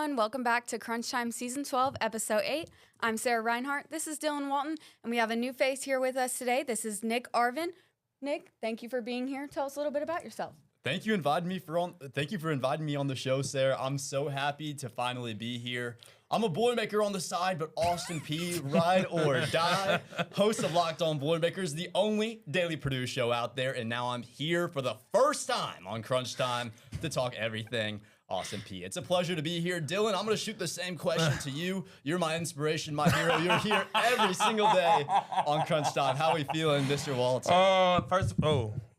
everyone. Welcome back to CrunchTime Season 12, Episode 8. I'm Sarah Reinhart. This is Dylan Walton, and we have a new face here with us today. This is Nick Arvin. Nick, thank you for being here. Tell us a little bit about yourself. Thank you for inviting me on the show, Sarah. I'm so happy to finally be here. I'm a Boilermaker on the side, but Austin Peay, ride or die. Host of Locked On Boilermakers, the only daily Purdue show out there, and now I'm here for the first time on Crunch Time to talk everything Austin Peay. It's a pleasure to be here. Dylan, I'm going to shoot the same question to you. You're my inspiration, my hero. You're here every single day on Crunch Time. How are we feeling, Mr. Walton?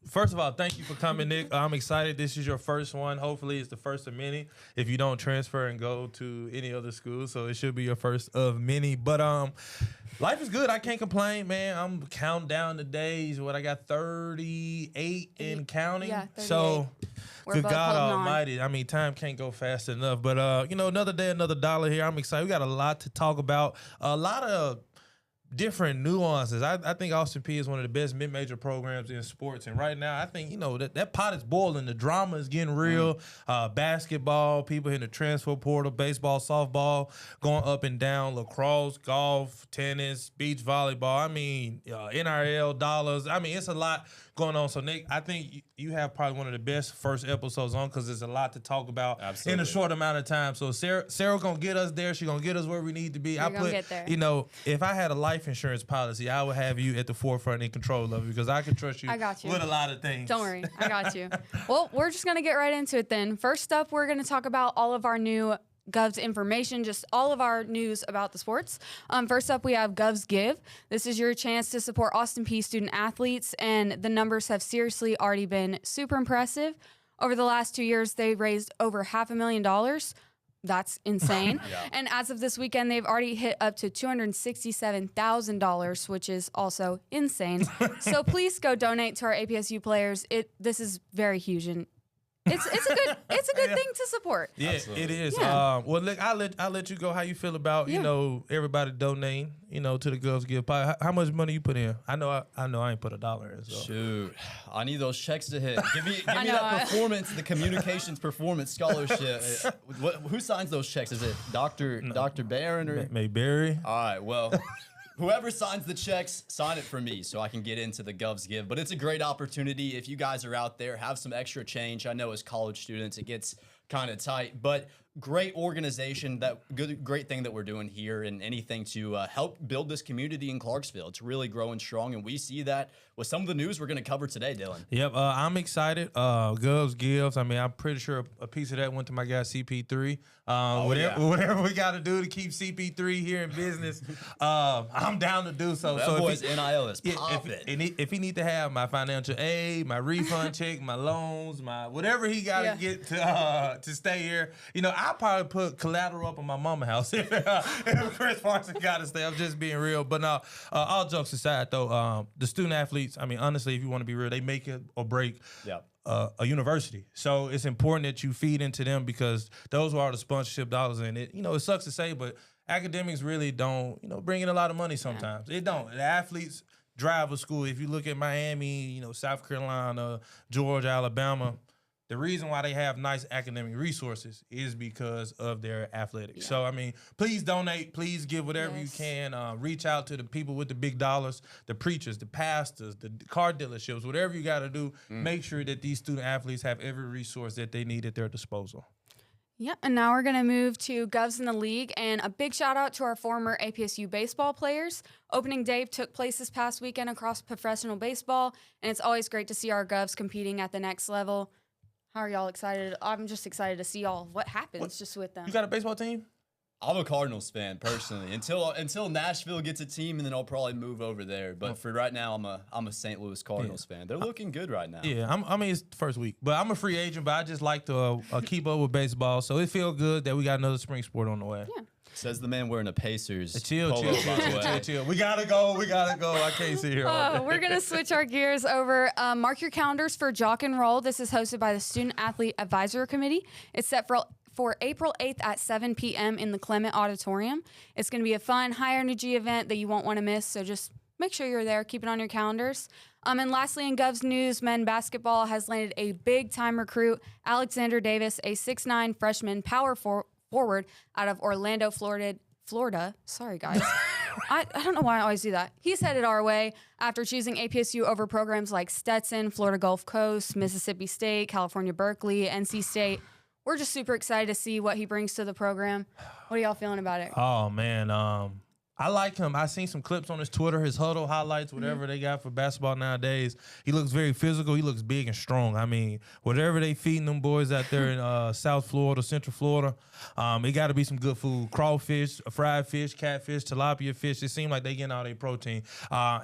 First of all, thank you for coming, Nick. I'm excited. This is your first one. Hopefully, it's the first of many. If you don't transfer and go to any other school, so it should be your first of many. But life is good. I can't complain, man. I'm counting down the days. I got 38 and counting. Yeah, 38. So, We're good both God holding on. Almighty. I mean, time can't go fast enough. But another day, another dollar here. I'm excited. We got a lot to talk about. A lot of different nuances. I think Austin Peay is one of the best mid-major programs in sports. And right now, I think, that pot is boiling. The drama is getting real. Basketball, people in the transfer portal, baseball, softball, going up and down, lacrosse, golf, tennis, beach volleyball. I mean, NRL, dollars. I mean, it's a lot going on. So, Nick, I think you have probably one of the best first episodes on because there's a lot to talk about in a short amount of time. So, Sarah going to get us there. She's going to get us where we need to be. You're gonna get there. If I had a life insurance policy, I would have you at the forefront in control of it because I can trust you, with a lot of things. Don't worry. I got you. Well, we're just going to get right into it then. First up, we're going to talk about all of our new Gov's information, just all of our news about the sports. First up, we have Gov's Give. This is your chance to support Austin Peay student athletes, and the numbers have seriously already been super impressive. Over the last 2 years, they raised over $500,000. That's insane. Yeah. And as of this weekend, they've already hit up to $267,000, which is also insane. So please go donate to our APSU players. This is very huge, and it's a good thing to support. Yeah, Absolutely. it is. Yeah. Well, look, I'll let you go. How you feel about everybody donating to the Girls Give? How much money you put in? I know I ain't put $1 in. So. Shoot, I need those checks to hit. Give me I know. that performance, the communications performance scholarship. Who signs those checks? Is it Dr. Barron or Mayberry? All right, well, whoever signs the checks, sign it for me so I can get into the Gov's Give. But it's a great opportunity. If you guys are out there, have some extra change. I know as college students, it gets kind of tight, but great organization, great thing that we're doing here, and anything to help build this community in Clarksville. It's really growing strong, and we see that with some of the news we're going to cover today, Dylan. Yep, I'm excited. Gov's Gives. I mean, I'm pretty sure a piece of that went to my guy CP3. Whatever we got to do to keep CP3 here in business, I'm down to do so. That boy's NIL is popping. If he need to have my financial aid, my refund check, my loans, my whatever he got to get to stay here, I'll probably put collateral up on my mama's house if Chris Parson got to stay. I'm just being real. But no, all jokes aside, though, the student athletes, I mean, honestly, if you want to be real, they make it or break a university. So it's important that you feed into them because those are the sponsorship dollars. And it sucks to say, but academics really don't, bring in a lot of money sometimes. It don't. The athletes drive a school. If you look at Miami, South Carolina, Georgia, Alabama, the reason why they have nice academic resources is because of their athletics. Yeah. So, I mean, please donate. Please give whatever you can. Reach out to the people with the big dollars, the preachers, the pastors, the car dealerships, whatever you got to do. Make sure that these student athletes have every resource that they need at their disposal. Yeah, and now we're going to move to Govs in the League, and a big shout-out to our former APSU baseball players. Opening day took place this past weekend across professional baseball, and it's always great to see our Govs competing at the next level. How are y'all excited? I'm just excited to see what happens just with them. You got a baseball team? I'm a Cardinals fan personally. Until Nashville gets a team, and then I'll probably move over there. But for right now, I'm a St. Louis Cardinals fan. They're looking good right now. Yeah, I mean it's the first week, but I'm a free agent. But I just like to keep up with baseball, so it feels good that we got another spring sport on the way. Yeah. Says the man wearing a Pacers. Chill. We gotta go. I can't sit here. We're gonna switch our gears over. Mark your calendars for Jock and Roll. This is hosted by the Student Athlete Advisory Committee. It's set for April 8th at 7 p.m. in the Clement Auditorium. It's going to be a fun, high-energy event that you won't want to miss, so just make sure you're there. Keep it on your calendars. And lastly, in Gov's news, men basketball has landed a big-time recruit, Alexander Davis, a 6'9" freshman power forward forward out of Orlando, Florida. Sorry, guys. I don't know why I always do that. He's headed our way after choosing APSU over programs like Stetson, Florida Gulf Coast, Mississippi State, California Berkeley, NC State. We're just super excited to see what he brings to the program. What are y'all feeling about it? Oh, man. I like him. I seen some clips on his Twitter, his huddle highlights, whatever they got for basketball nowadays. He looks very physical. He looks big and strong. I mean, whatever they feeding them boys out there in South Florida, Central Florida, it got to be some good food. Crawfish, fried fish, catfish, tilapia fish. It seems like they getting all their protein.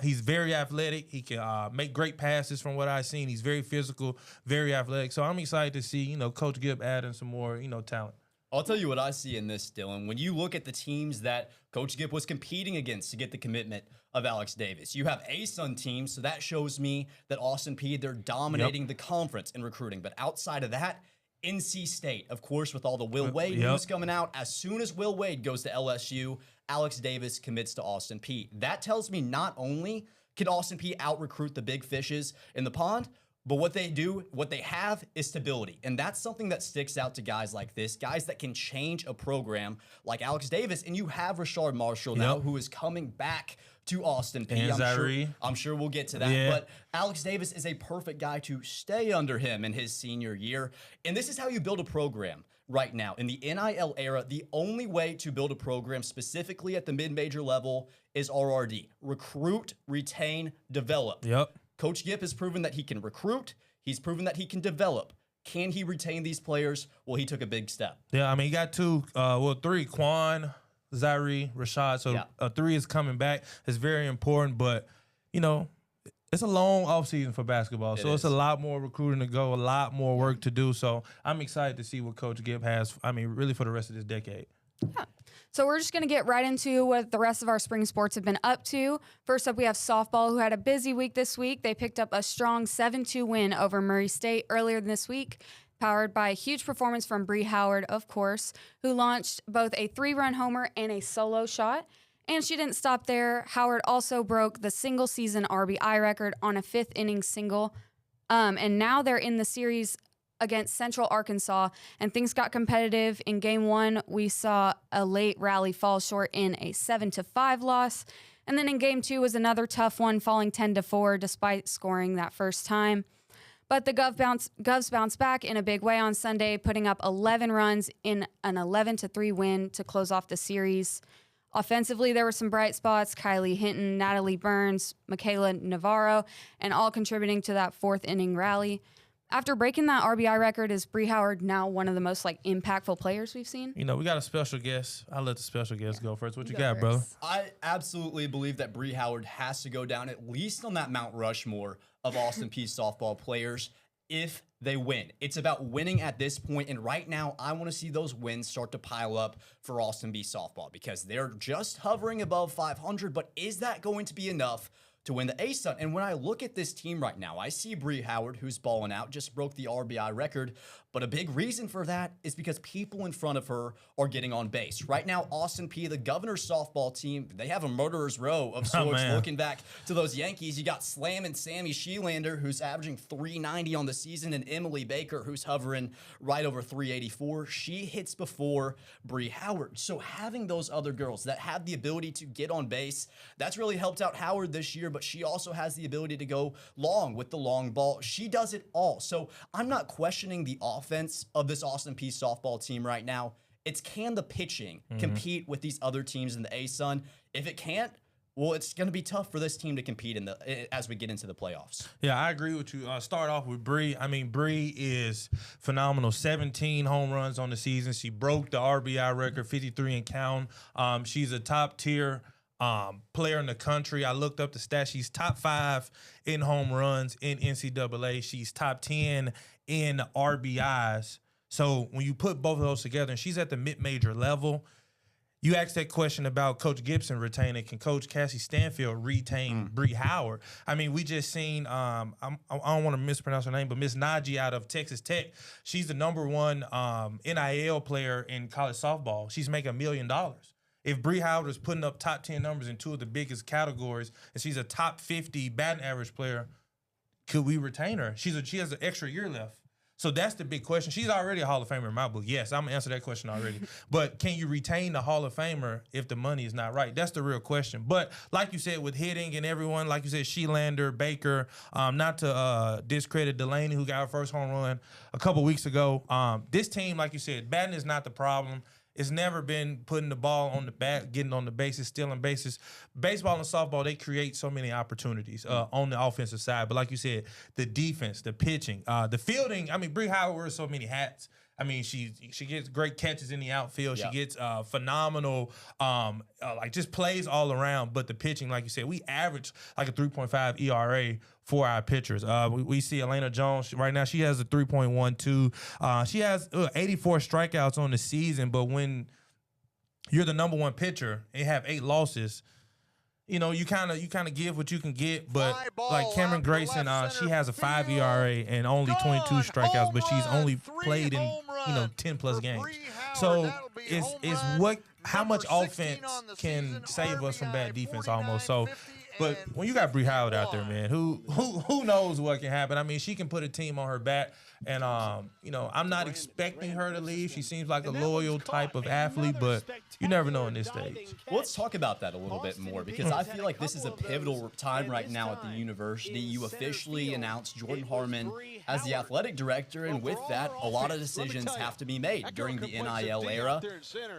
He's very athletic. He can make great passes from what I've seen. He's very physical, very athletic. So I'm excited to see, Coach Gibb adding some more, talent. I'll tell you what I see in this, Dylan. When you look at the teams that Coach Gibb was competing against to get the commitment of Alex Davis, you have ASUN teams, so that shows me that Austin Peay, they're dominating the conference in recruiting. But outside of that, NC State, of course, with all the Will Wade news coming out, as soon as Will Wade goes to LSU, Alex Davis commits to Austin Peay. That tells me not only can Austin Peay out-recruit the big fishes in the pond, but what they have is stability. And that's something that sticks out to guys like this, guys that can change a program like Alex Davis. And you have Rashard Marshall now, who is coming back to Austin Peay. I'm sure we'll get to that. Yeah. But Alex Davis is a perfect guy to stay under him in his senior year. And this is how you build a program right now. In the NIL era, the only way to build a program specifically at the mid-major level is RRD. Recruit, retain, develop. Yep. Coach Gibb has proven that he can recruit. He's proven that he can develop. Can he retain these players? Well, he took a big step. Yeah, I mean, he got three, Quan, Zaire, Rashad. So 3 is coming back. It's very important, but, it's a long offseason for basketball. It's a lot more recruiting to go, a lot more work to do. So I'm excited to see what Coach Gibb has, really for the rest of this decade. Yeah. So we're just going to get right into what the rest of our spring sports have been up to. First up, we have softball, who had a busy week this week. They picked up a strong 7-2 win over Murray State earlier this week, powered by a huge performance from Bree Howard, of course, who launched both a 3-run homer and a solo shot. And she didn't stop there. Howard also broke the single-season RBI record on a 5th-inning single. And now they're in the series against Central Arkansas, and things got competitive. In Game 1, we saw a late rally fall short in a 7-5 loss. And then in Game 2 was another tough one, falling 10-4 despite scoring that first time. But the Govs bounced back in a big way on Sunday, putting up 11 runs in an 11-3 win to close off the series. Offensively, there were some bright spots: Kylie Hinton, Natalie Burns, Michaela Navarro, and all contributing to that 4th-inning rally. After breaking that RBI record, is Bree Howard now one of the most impactful players we've seen? We got a special guest. I'll let the special guest go first. What you got, brother? I absolutely believe that Bree Howard has to go down at least on that Mount Rushmore of Austin Peay softball players if they win. It's about winning at this point, and right now I want to see those wins start to pile up for Austin Peay softball because they're just hovering above 500, but is that going to be enough to win the ASUN? And when I look at this team right now, I see Bree Howard, who's balling out, just broke the RBI record. But a big reason for that is because people in front of her are getting on base. Right now, Austin Peay, the Governor's softball team, they have a murderer's row of sorts. Looking back to those Yankees, you got Slam and Sammy Sheelander, who's averaging 390 on the season, and Emily Baker, who's hovering right over 384. She hits before Bree Howard. So having those other girls that have the ability to get on base, that's really helped out Howard this year, but she also has the ability to go long with the long ball. She does it all. So I'm not questioning the offense of this Austin Peay softball team right now. It's can the pitching compete with these other teams in the ASUN? If it can't, well, it's going to be tough for this team to compete as we get into the playoffs. Yeah, I agree with you. Start off with Bree. I mean, Bree is phenomenal. 17 home runs on the season. She broke the RBI record, 53 and count. She's a top-tier player in the country. I looked up the stats. She's top 5 in home runs in NCAA. She's top 10 in RBIs. So when you put both of those together, and she's at the mid-major level, you asked that question about Coach Gibson retaining. Can Coach Cassie Stanfield retain Bree Howard? I mean, we just seen, I don't want to mispronounce her name, but Miss Najee out of Texas Tech. She's the #1 NIL player in college softball. She's making $1 million. If Bree Howard is putting up top 10 numbers in 2 of the biggest categories, and she's a top 50 batting average player, could we retain her? She has an extra year left. So that's the big question. She's already a Hall of Famer in my book. Yes, I'm going to answer that question already. But can you retain the Hall of Famer if the money is not right? That's the real question. But like you said, with hitting and everyone, like you said, Shelander, Baker, not to discredit Delaney, who got her first home run a couple weeks ago. This team, like you said, batting is not the problem. It's never been putting the ball on the bat, getting on the bases, stealing bases. Baseball and softball, they create so many opportunities on the offensive side. But like you said, the defense, the pitching, the fielding. I mean, Bree Howard wears so many hats. I mean, she gets great catches in the outfield. She gets phenomenal, like just plays all around. But the pitching, like you said, we average like a 3.5 ERA for our pitchers. We see Elena Jones right now. She has a 3.12. She has 84 strikeouts on the season. But when you're the number one pitcher and have 8 losses, you know, you kind of give what you can get, but like Cameron Grayson, she has a 5 ERA and only 22 strikeouts, but she's only played in 10+ games. So it's how much offense can save us from bad defense almost. So, but when you got Bree Howard out there, man, who knows what can happen? I mean, she can put a team on her back. And, I'm not expecting her to leave. She seems like a loyal type of athlete, but you never know in this stage. Well, let's talk about that a little bit more, because I feel like this is a pivotal time right now at the university. You officially announced Jordan Harmon as the athletic director, and with that, a lot of decisions have to be made during the NIL era.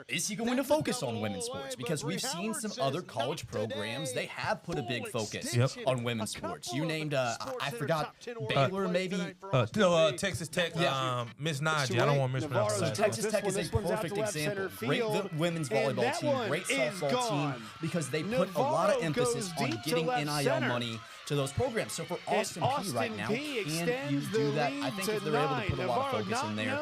Is he going to focus on women's sports? Because we've seen some other college programs, they have put a big focus on women's sports. You named, I forgot, Baylor maybe? Texas Tech, Miss Najee. I don't want to mispronounce that. So Texas Tech is a perfect example. Great women's volleyball team, great softball team, because they put a lot of emphasis on getting NIL money to those programs. So for Austin Peay right now, can you do that? I think if they're able to put a lot of focus in there,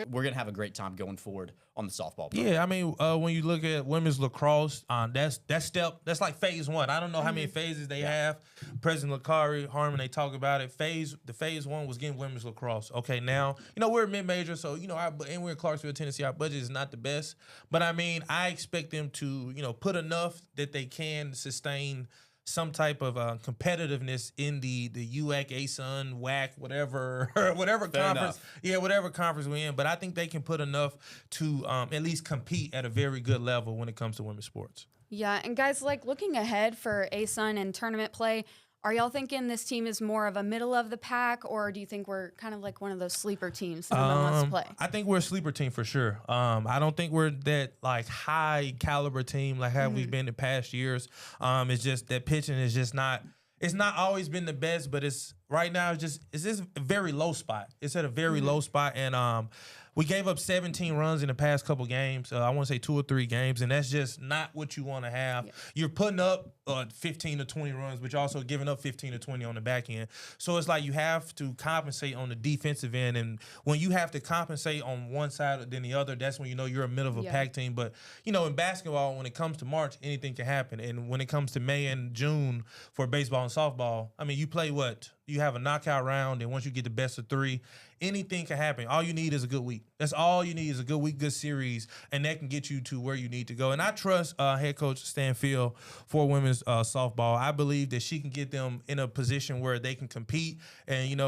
we're gonna have a great time going forward on the softball program. Yeah, I mean, when you look at women's lacrosse, that's like phase 1. I don't know how many phases they have. President Lakari, Harmon, they talk about it. The phase 1 was getting women's lacrosse. Okay, now we're a mid-major, so and we're in Clarksville, Tennessee. Our budget is not the best, but I mean, I expect them to put enough that they can sustain some type of competitiveness in the UAC, ASUN, WAC, whatever conference. Yeah, whatever conference we're in. But I think they can put enough to at least compete at a very good level when it comes to women's sports. Yeah, and guys, like looking ahead for ASUN and tournament play, are y'all thinking this team is more of a middle of the pack, or do you think we're kind of like one of those sleeper teams that no one wants to play? I think we're a sleeper team for sure. I don't think we're that like high caliber team like how we've been in past years. It's just that pitching is just not. It's not always been the best, but it's right now. It's just a very low spot. It's at a very low spot, and we gave up 17 runs in the past couple games. I want to say 2 or 3 games, and that's just not what you want to have. Yeah. You're putting up 15 to 20 runs, but you're also giving up 15 to 20 on the back end. So it's like you have to compensate on the defensive end, and when you have to compensate on one side than the other, that's when you're a middle of a pack team. But, in basketball, when it comes to March, anything can happen. And when it comes to May and June for baseball and softball, I mean, you play what? You have a knockout round, and once you get the best of 3, anything can happen. All you need is a good week. That's all you need is a good week, good series, and that can get you to where you need to go. And I trust head coach Stanfield for women's softball. I believe that she can get them in a position where they can compete. And,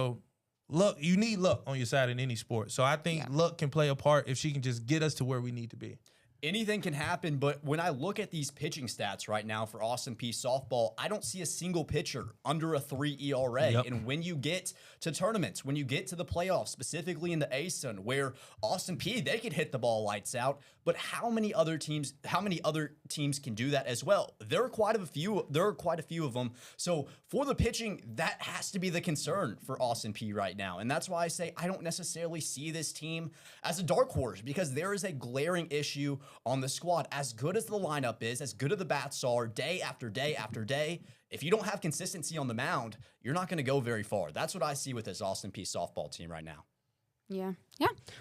luck, you need luck on your side in any sport. So I think luck can play a part if she can just get us to where we need to be. Anything can happen, but when I look at these pitching stats right now for Austin Peay softball, I don't see a single pitcher under a 3 ERA. Yep. And when you get to tournaments, when you get to the playoffs, specifically in the ASUN, where Austin Peay, they could hit the ball lights out, but how many other teams can do that as well? There are quite a few of them. So for the pitching, that has to be the concern for Austin Peay right now. And that's why I say I don't necessarily see this team as a dark horse, because there is a glaring issue on the squad. As good as the lineup is, as good as the bats are day after day after day, if you don't have consistency on the mound, you're not going to go very far. That's what I see with this Austin Peay softball team right now. Yeah.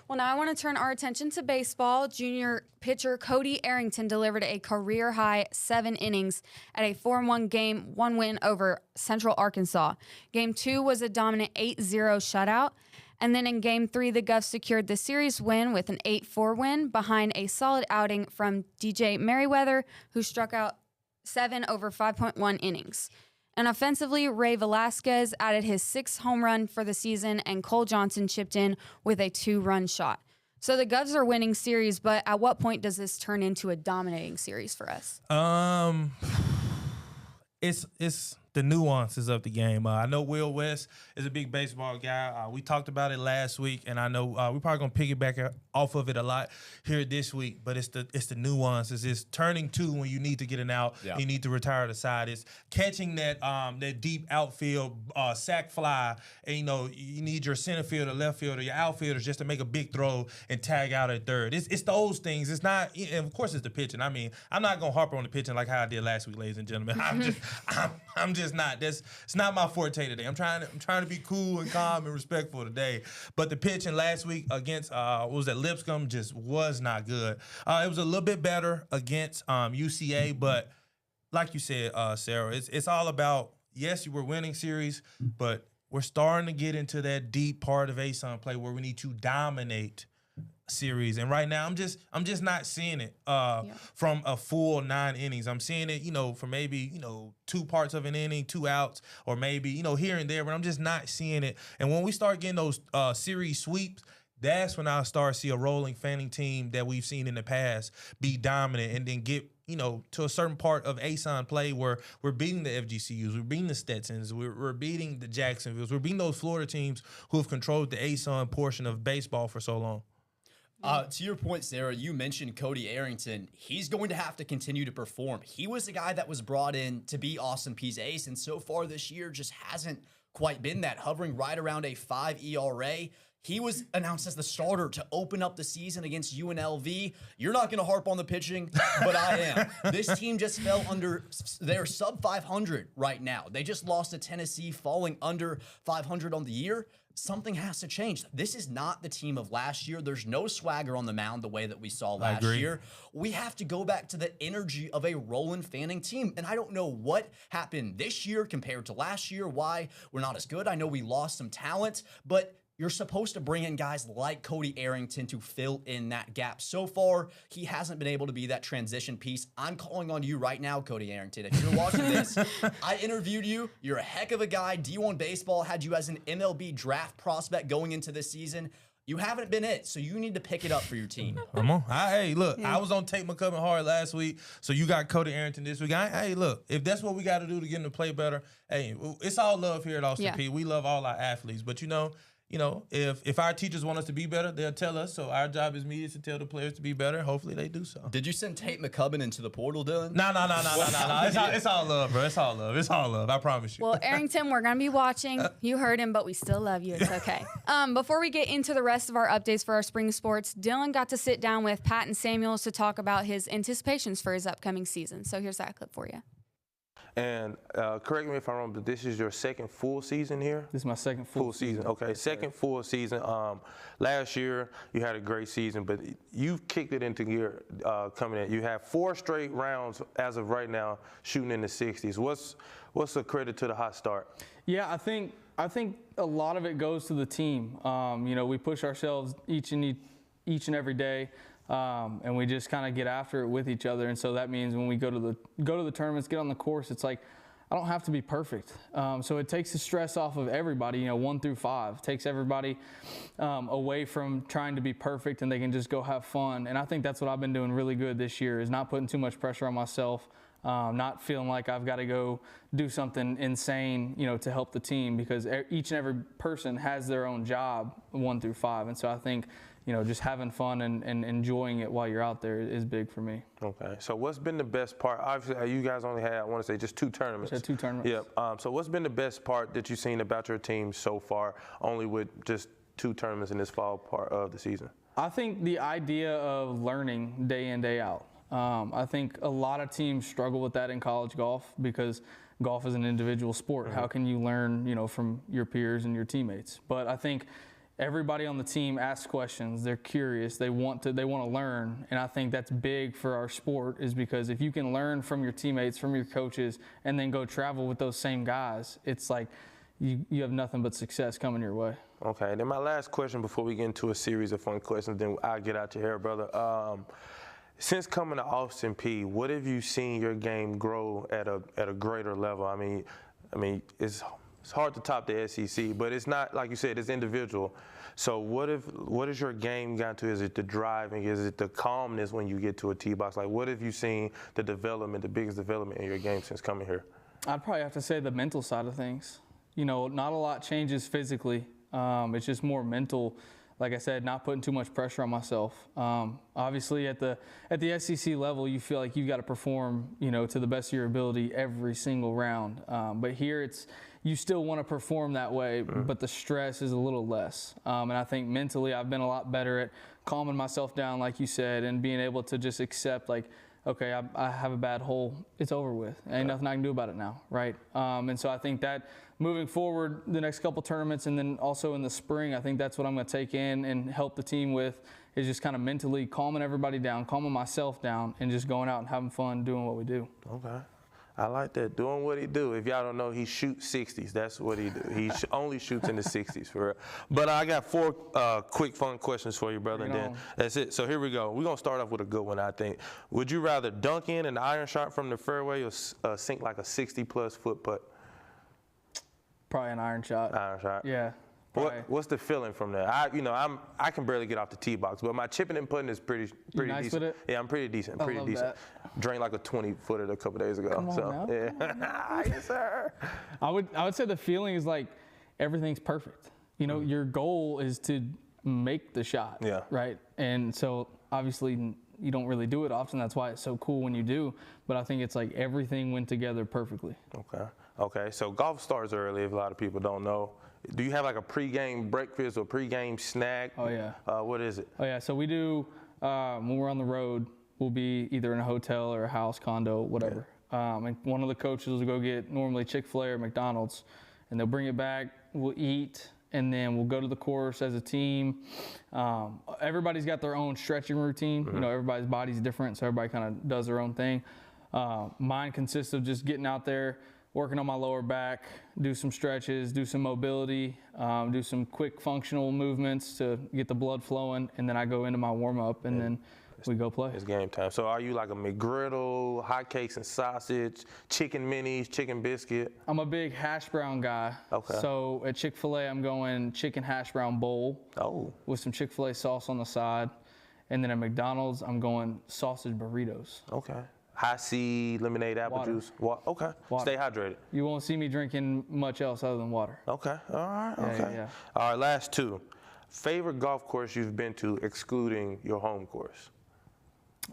Well, now I want to turn our attention to baseball. Junior pitcher Cody Arrington delivered a career-high 7 innings at a 4-1 game, 1 win over Central Arkansas. Game 2 was a dominant 8-0 shutout. And then in Game 3, the Govs secured the series win with an 8-4 win behind a solid outing from DJ Merriweather, who struck out 7 over 5.1 innings. And offensively, Ray Velasquez added his 6th home run for the season, and Cole Johnson chipped in with a 2-run shot. So the Govs are winning series, but at what point does this turn into a dominating series for us? It's the nuances of the game. I know Will West is a big baseball guy. We talked about it last week, and I know we're probably gonna piggyback off of it a lot here this week. But it's the nuances. It's turning 2 when you need to get an out. Yeah. You need to retire the side. It's catching that deep outfield sac fly, and you need your center fielder, left fielder, your outfielders just to make a big throw and tag out at third. It's those things. It's not, and of course, it's the pitching. I mean, I'm not gonna harp on the pitching like how I did last week, ladies and gentlemen. I'm just not. It's not my forte today. I'm trying to be cool and calm and respectful today. But the pitching last week against what was that, Lipscomb, just was not good. It was a little bit better against UCA, but like you said, Sarah, it's all about, yes, you were winning series, but we're starting to get into that deep part of ASUN play where we need to dominate series. And right now I'm just not seeing it from a full 9 innings. I'm seeing it, for maybe, 2 parts of an inning, 2 outs, or maybe, here and there, but I'm just not seeing it. And when we start getting those series sweeps, that's when I'll start to see a rolling fanning team that we've seen in the past be dominant and then get, to a certain part of ASUN play where we're beating the FGCUs, we're beating the Stetsons, we're beating the Jacksonvilles, we're beating those Florida teams who have controlled the ASUN portion of baseball for so long. To your point, Sarah, you mentioned Cody Arrington. He's going to have to continue to perform. He was the guy that was brought in to be Austin Peay's ace, and so far this year just hasn't quite been that, hovering right around a 5 ERA. He was announced as the starter to open up the season against UNLV. You're not going to harp on the pitching, but I am. This team just fell under, they're sub 500 right now. They just lost to Tennessee, falling under 500 on the year. Something has to change. This is not the team of last year. There's no swagger on the mound the way that we saw last year. We have to go back to the energy of a Roland Fanning team. And I don't know what happened this year compared to last year, why we're not as good. I know we lost some talent, but you're supposed to bring in guys like Cody Arrington to fill in that gap. So far, he hasn't been able to be that transition piece. I'm calling on you right now, Cody Arrington. If you're watching this, I interviewed you. You're a heck of a guy. D1 Baseball had you as an MLB draft prospect going into this season. You haven't been it, so you need to pick it up for your team. Come on. Hey, look, I was on Tate McCubbin hard last week, so you got Cody Arrington this week. Hey, look, if that's what we got to do to get him to play better, hey, it's all love here at Austin Peay. We love all our athletes, but if our teachers want us to be better, they'll tell us. So our job as media is to tell the players to be better. Hopefully they do so. Did you send Tate McCubbin into the portal, Dylan? No. It's all love, bro. It's all love. I promise you. Well, Arrington, we're going to be watching. You heard him, but we still love you. It's okay. Before we get into the rest of our updates for our spring sports, Dylan got to sit down with Patton Samuels to talk about his anticipations for his upcoming season. So here's that clip for you. And correct me if I'm wrong, but this is your second full season here? This is my second full season. Okay, second full season. Last year, you had a great season, but you've kicked it into gear coming in. You have 4 straight rounds as of right now, shooting in the 60s. What's the credit to the hot start? Yeah, I think a lot of it goes to the team. We push ourselves each and every day. And we just kind of get after it with each other, and so that means when we go to the tournaments, get on the course, it's like I don't have to be perfect. So it takes the stress off of everybody. 1 through 5 takes everybody away from trying to be perfect, and they can just go have fun. And I think that's what I've been doing really good this year, is not putting too much pressure on myself, not feeling like I've got to go do something insane, to help the team, because each and every person has their own job 1 through 5, and so I think. Just having fun and enjoying it while you're out there is big for me. Okay. So what's been the best part? Obviously, you guys only had, I want to say, just 2 tournaments. Just 2 tournaments. Yep. So what's been the best part that you've seen about your team so far, only with just 2 tournaments in this fall part of the season? I think the idea of learning day in, day out. I think a lot of teams struggle with that in college golf because golf is an individual sport. Mm-hmm. How can you learn, from your peers and your teammates? But I think everybody on the team asks questions. They're curious. They want to learn, and I think that's big for our sport. Is because if you can learn from your teammates, from your coaches, and then go travel with those same guys, it's like you have nothing but success coming your way. Okay. And then my last question before we get into a series of fun questions, then I'll get out your hair, brother. Since coming to Austin Peay, what have you seen your game grow at a greater level? I mean, I mean, it's hard to top the SEC, but it's not, like you said, it's individual. So what is your game got to? Is it the driving? Is it the calmness when you get to a tee box? Like, what have you seen the biggest development in your game since coming here? I'd probably have to say the mental side of things. You know, not a lot changes physically. It's just more mental. Like I said, not putting too much pressure on myself. Obviously, at the SEC level, you feel like you've got to perform, you know, to the best of your ability every single round. But here, you still want to perform that way, but the stress is a little less. And I think mentally, I've been a lot better at calming myself down, like you said, and being able to just accept, like, okay, I have a bad hole. It's over with. Ain't nothing I can do about it now, right? And so I think that moving forward, the next couple tournaments and then also in the spring, I think that's what I'm going to take in and help the team with, is just kind of mentally calming everybody down, calming myself down, and just going out and having fun doing what we do. Okay. I like that. Doing what he do. If y'all don't know, he shoots 60s. That's what he do. He only shoots in the 60s for real. But I got 4 quick, fun questions for you, brother. And then that's it. So here we go. We're going to start off with a good one, I think. Would you rather dunk in an iron shot from the fairway or sink like a 60-plus foot putt? Probably an iron shot. Iron shot? Yeah. What's the feeling from that? I can barely get off the tee box, but my chipping and putting is pretty nice decent. with it? Yeah, I'm pretty decent. Pretty decent. That. Drained like a 20-footer a couple days ago. Come on so now. yeah. Yes, sir. I would say the feeling is like everything's perfect. You know, your goal is to make the shot. Yeah. Right. And so obviously you don't really do it often. That's why it's so cool when you do. But I think it's like everything went together perfectly. Okay. So golf starts early. If a lot of people don't know. Do you have like a pregame breakfast or pregame snack? Oh, yeah. What is it? Oh, yeah. So we do, when we're on the road, we'll be either in a hotel or a house, condo, whatever. Yeah. And one of the coaches will go get normally Chick-fil-A or McDonald's, and they'll bring it back. We'll eat, and then we'll go to the course as a team. Everybody's got their own stretching routine. You know, everybody's body's different, so everybody kind of does their own thing. Mine consists of just getting out there, working on my lower back, do some stretches, do some mobility, do some quick functional movements to get the blood flowing, and then I go into my warm-up, and then we go play. It's game time. So are you like a McGriddle, hotcakes and sausage, chicken minis, chicken biscuit? I'm a big hash brown guy. Okay. So at Chick-fil-A, I'm going chicken hash brown bowl with some Chick-fil-A sauce on the side. And then at McDonald's, I'm going sausage burritos. Okay. High C, lemonade, apple juice. Okay. Water. Stay hydrated. You won't see me drinking much else other than water. Okay. All right. Yeah, okay. yeah. All right. Last 2. Favorite golf course you've been to, excluding your home course?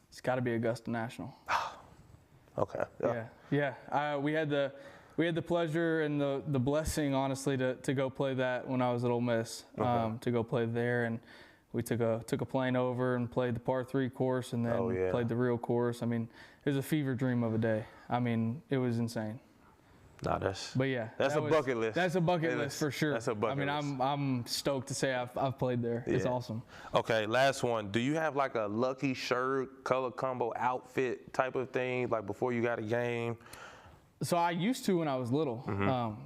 It's got to be Augusta National. Okay. Yeah. We had the pleasure and the blessing, honestly, to go play that when I was at Ole Miss. To go play there, and we took a plane over and played the par 3 course, and then played the real course. I mean, it was a fever dream of a day. I mean, it was insane. Nah, that's a bucket list. That's a bucket list for sure. That's a bucket list. I mean, I'm stoked to say I've played there. Yeah. It's awesome. Okay, last one. Do you have like a lucky shirt, color combo outfit type of thing, like before you got a game? So I used to when I was little,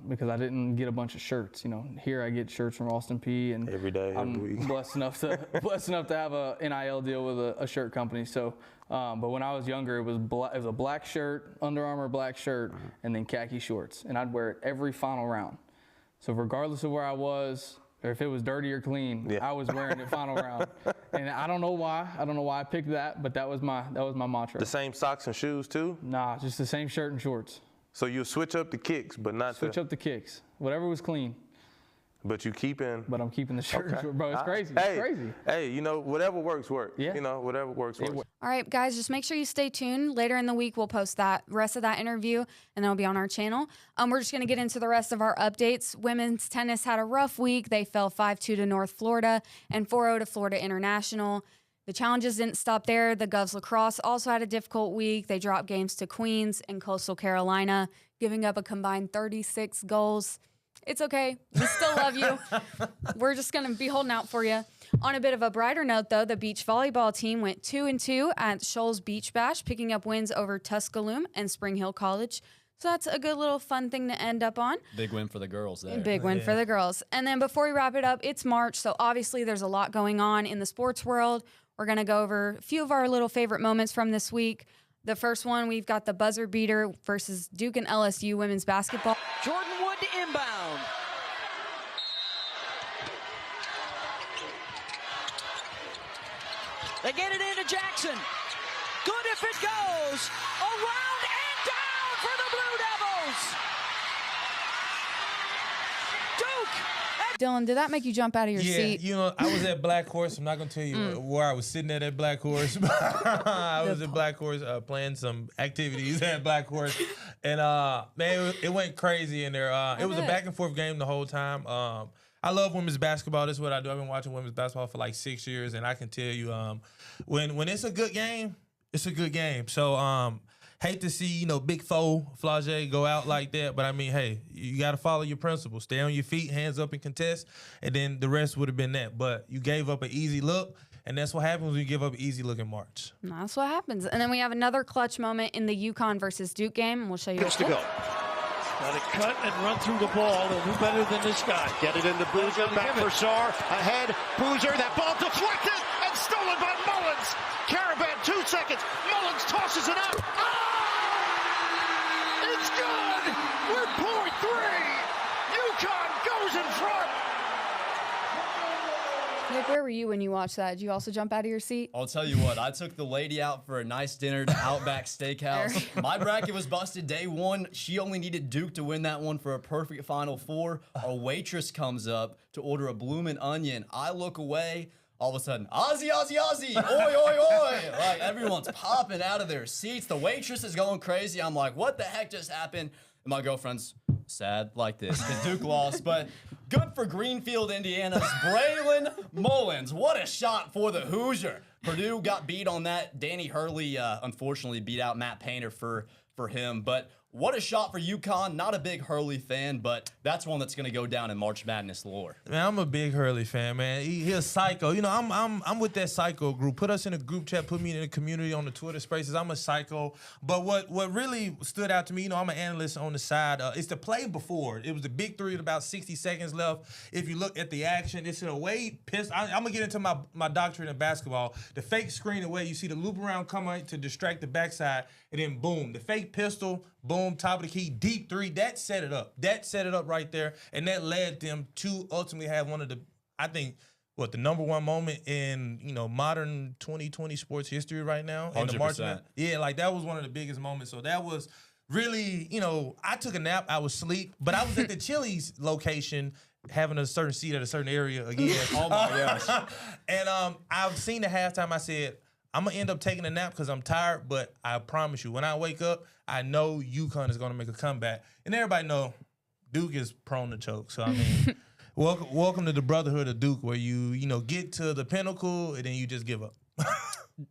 because I didn't get a bunch of shirts. You know, here I get shirts from Austin Peay, and every day, I'm every week. blessed enough to have a NIL deal with a shirt company. So, but when I was younger, it was a black shirt, Under Armour black shirt, and then khaki shorts, and I'd wear it every final round. So regardless of where I was, or if it was dirty or clean, I was wearing it final round. And I don't know why. I don't know why I picked that, but that was my mantra. The same socks and shoes too? Nah, just the same shirt and shorts. So you switch up the kicks, but not switch up the kicks. Whatever was clean. But you keeping. But I'm keeping the shirt and shorts, bro. It's crazy. It's crazy. Hey, you know, whatever works. Yeah. You know, whatever works. All right, guys, just make sure you stay tuned. Later in the week, we'll post that rest of that interview, and it'll be on our channel. We're just going to get into the rest of our updates. Women's tennis had a rough week. They fell 5-2 to North Florida and 4-0 to Florida International. The challenges didn't stop there. The Govs lacrosse also had a difficult week. They dropped games to Queens and Coastal Carolina, giving up a combined 36 goals. It's okay. We still love you. We're just going to be holding out for you. On a bit of a brighter note, though, the beach volleyball team went 2-2 at Shoals Beach Bash, picking up wins over Tuscaloosa and Spring Hill College. So that's a good little fun thing to end up on. Big win for the girls there. Big win for the girls. And then before we wrap it up, it's March, so obviously there's a lot going on in the sports world. We're going to go over a few of our little favorite moments from this week. The first one, we've got the buzzer beater versus Duke and LSU women's basketball. Jordan Wood to inbound. They get it into Jackson. Good if it goes. Around and down for the Blue Devils. Duke. Dylan, did that make you jump out of your seat? You know, I was at Black Horse. I'm not going to tell you where I was sitting at Black Horse. I was at Black Horse playing some activities at Black Horse. And, man, it went crazy in there. It was a back-and-forth game the whole time. I love women's basketball. That's what I do. I've been watching women's basketball for like 6 years, and I can tell you when it's a good game, it's a good game. So hate to see, you know, Big Foe, Flage go out like that, but I mean, hey, you got to follow your principles. Stay on your feet, hands up and contest, and then the rest would have been that. But you gave up an easy look, and that's what happens when you give up an easy look in March. That's what happens. And then we have another clutch moment in the UConn versus Duke game. We'll show you. Just to go. Got to cut and run through the ball. They'll do better than this guy. Get it into Boozer. Back for Sarr. Ahead. Boozer. That ball deflected and stolen by Mullins. Caravan, 2 seconds. Mullins tosses it up. Oh! It's good. With point 3. UConn goes in front. Nick, where were you when you watched that? Did you also jump out of your seat? I'll tell you what, I took the lady out for a nice dinner to Outback Steakhouse. My bracket was busted day 1. She only needed Duke to win that one for a perfect Final Four. A waitress comes up to order a bloomin' onion. I look away. All of a sudden, Ozzy, Ozzy, Ozzy, oi, oi, oi. Like, everyone's popping out of their seats. The waitress is going crazy. I'm like, what the heck just happened? And my girlfriend's sad like this because Duke lost. But good for Greenfield, Indiana's Braylon Mullins. What a shot for the Hoosier. Purdue got beat on that. Danny Hurley, unfortunately, beat out Matt Painter for him. But what a shot for UConn. Not a big Hurley fan, but that's one that's going to go down in March Madness lore. Man, I'm a big Hurley fan, man. He's a psycho. You know, I'm with that psycho group. Put us in a group chat. Put me in the community on the Twitter Spaces. I'm a psycho. But what really stood out to me, you know, I'm an analyst on the side. It's the play before. It was the big three with about 60 seconds left. If you look at the action, it's in a way pissed. I'm going to get into my doctorate in basketball. The fake screen away, you see the loop around coming to distract the backside, and then boom, the fake pistol, boom, top of the key, deep three. That set it up. That set it up right there, and that led them to ultimately have one of the, I think, the number one moment in, you know, modern 2020 sports history right now. 100%. In the March Madness. Yeah, like that was one of the biggest moments. So that was really, you know, I took a nap, I was asleep, but I was at the Chili's location having a certain seat at a certain area again. Oh my gosh. And I've seen the halftime. I said, I'm going to end up taking a nap because I'm tired, but I promise you, when I wake up, I know UConn is going to make a comeback. And everybody know Duke is prone to choke. So, I mean, welcome to the brotherhood of Duke where you know, get to the pinnacle and then you just give up.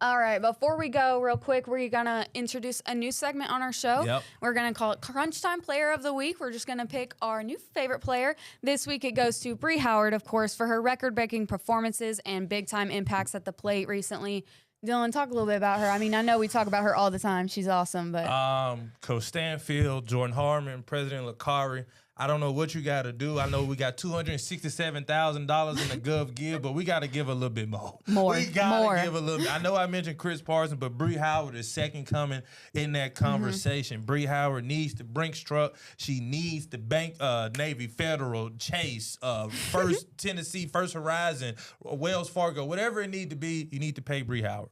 All right, before we go, real quick, we're going to introduce a new segment on our show. Yep. We're going to call it CrunchTime Player of the Week. We're just going to pick our new favorite player. This week it goes to Bree Howard, of course, for her record-breaking performances and big-time impacts at the plate recently. Dylan, talk a little bit about her. I mean, I know we talk about her all the time. She's awesome, but Coach Stanfield, Jordan Harmon, President Lakari. I don't know what you got to do. I know we got $267,000 in the Gov Give, but we got to give a little bit more. We got to give a little bit. I know I mentioned Chris Parsons, but Bree Howard is second coming in that conversation. Bree Howard needs the Brinks truck. She needs the Bank, Navy, Federal, Chase, First Tennessee, First Horizon, Wells Fargo, whatever it need to be, you need to pay Bree Howard.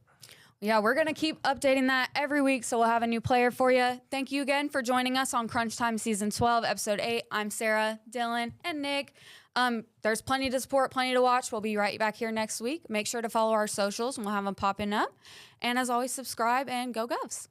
yeah, we're going to keep updating that every week, so we'll have a new player for you. Thank you again for joining us on Crunch Time Season 12, Episode 8. I'm Sarah, Dylan, and Nick. There's plenty to support, plenty to watch. We'll be right back here next week. Make sure to follow our socials, and we'll have them popping up. And as always, subscribe and go Govs.